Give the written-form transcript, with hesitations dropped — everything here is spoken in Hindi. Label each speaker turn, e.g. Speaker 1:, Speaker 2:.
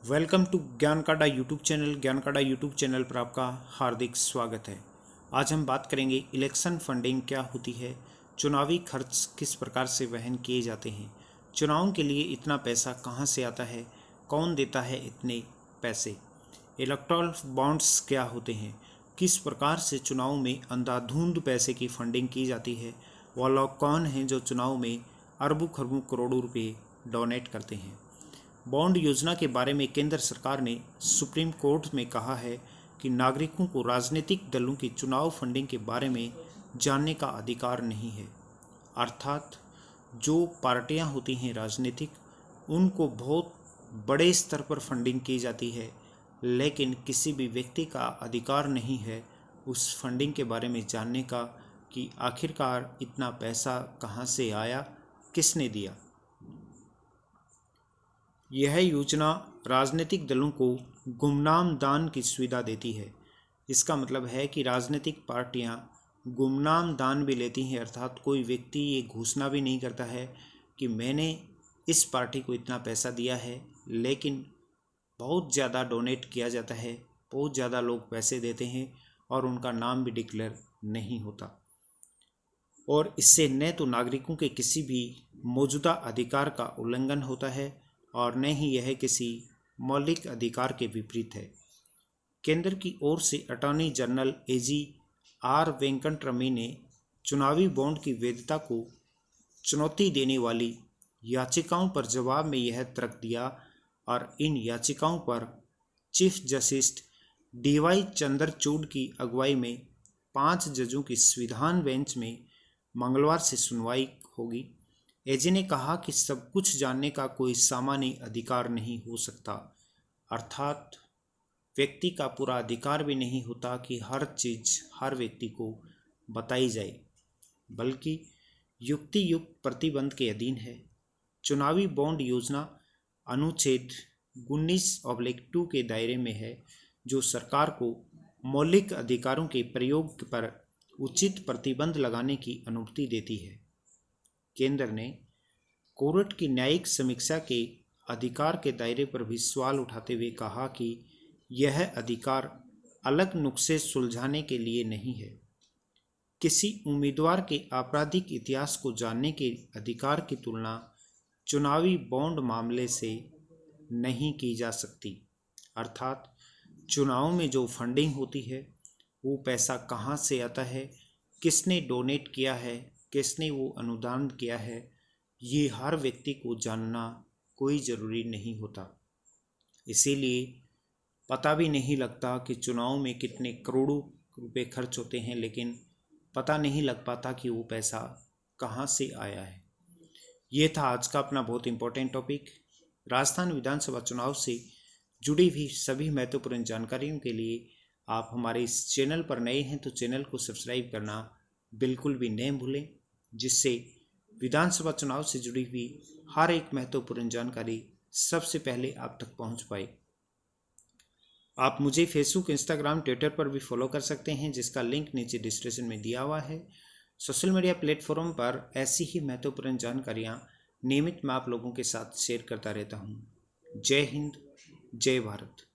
Speaker 1: Welcome to Gyankata YouTube channel. Gyankata YouTube channel पर आपका हार्दिक स्वागत है। आज हम बात करेंगे इलेक्शन फंडिंग क्या होती है, चुनावी खर्च किस प्रकार से वहन किए जाते हैं, चुनाव के लिए इतना पैसा कहां से आता है, कौन देता है इतने पैसे, इलेक्टोरल बॉन्ड्स क्या होते हैं, किस प्रकार से चुनाव में अंधाधुंध पैसे की फंडिंग की जाती है, वह लोग कौन हैं जो चुनाव में अरबों खरबों करोड़ों रुपये डोनेट करते हैं। बॉन्ड योजना के बारे में केंद्र सरकार ने सुप्रीम कोर्ट में कहा है कि नागरिकों को राजनीतिक दलों की चुनाव फंडिंग के बारे में जानने का अधिकार नहीं है। अर्थात जो पार्टियां होती हैं राजनीतिक, उनको बहुत बड़े स्तर पर फंडिंग की जाती है, लेकिन किसी भी व्यक्ति का अधिकार नहीं है उस फंडिंग के बारे में जानने का कि आखिरकार इतना पैसा कहां से आया, किसने दिया। यह योजना राजनीतिक दलों को गुमनाम दान की सुविधा देती है। इसका मतलब है कि राजनीतिक पार्टियां गुमनाम दान भी लेती हैं, अर्थात कोई व्यक्ति ये घोषणा भी नहीं करता है कि मैंने इस पार्टी को इतना पैसा दिया है, लेकिन बहुत ज़्यादा डोनेट किया जाता है, बहुत ज़्यादा लोग पैसे देते हैं और उनका नाम भी डिक्लेयर नहीं होता। और इससे न तो नागरिकों के किसी भी मौजूदा अधिकार का उल्लंघन होता है और न ही यह किसी मौलिक अधिकार के विपरीत है। केंद्र की ओर से attorney general AG R Venkataramani ने चुनावी बॉन्ड की वैधता को चुनौती देने वाली याचिकाओं पर जवाब में यह तर्क दिया और इन याचिकाओं पर चीफ जस्टिस डीवाई चंद्रचूड़ की अगुवाई में 5 जजों की संविधान बेंच में मंगलवार से सुनवाई होगी। एजी ने कहा कि सब कुछ जानने का कोई सामान्य अधिकार नहीं हो सकता, अर्थात व्यक्ति का पूरा अधिकार भी नहीं होता कि हर चीज़ हर व्यक्ति को बताई जाए, बल्कि युक्ति युक्त प्रतिबंध के अधीन है। चुनावी बॉन्ड योजना अनुच्छेद 19/2 के दायरे में है, जो सरकार को मौलिक अधिकारों के प्रयोग पर उचित प्रतिबंध लगाने की अनुमति देती है। केंद्र ने कोर्ट की न्यायिक समीक्षा के अधिकार के दायरे पर भी सवाल उठाते हुए कहा कि यह अधिकार अलग नुस्खे सुलझाने के लिए नहीं है। किसी उम्मीदवार के आपराधिक इतिहास को जानने के अधिकार की तुलना चुनावी बॉन्ड मामले से नहीं की जा सकती। अर्थात चुनाव में जो फंडिंग होती है वो पैसा कहाँ से आता है, किसने डोनेट किया है, किसने वो अनुदान किया है, ये हर व्यक्ति को जानना कोई ज़रूरी नहीं होता। इसीलिए पता भी नहीं लगता कि चुनाव में कितने करोड़ों रुपए खर्च होते हैं, लेकिन पता नहीं लग पाता कि वो पैसा कहाँ से आया है। ये था आज का अपना बहुत इम्पोर्टेंट टॉपिक। राजस्थान विधानसभा चुनाव से जुड़ी हुई सभी महत्वपूर्ण जानकारियों के लिए आप हमारे इस चैनल पर नए हैं तो चैनल को सब्सक्राइब करना बिल्कुल भी नहीं भूलें, जिससे विधानसभा चुनाव से जुड़ी हुई हर एक महत्वपूर्ण जानकारी सबसे पहले आप तक पहुंच पाए। आप मुझे फेसबुक, इंस्टाग्राम, ट्विटर पर भी फॉलो कर सकते हैं, जिसका लिंक नीचे डिस्क्रिप्शन में दिया हुआ है। सोशल मीडिया प्लेटफॉर्म पर ऐसी ही महत्वपूर्ण जानकारियां नियमित मैं आप लोगों के साथ शेयर करता रहता हूं। जय हिंद, जय भारत।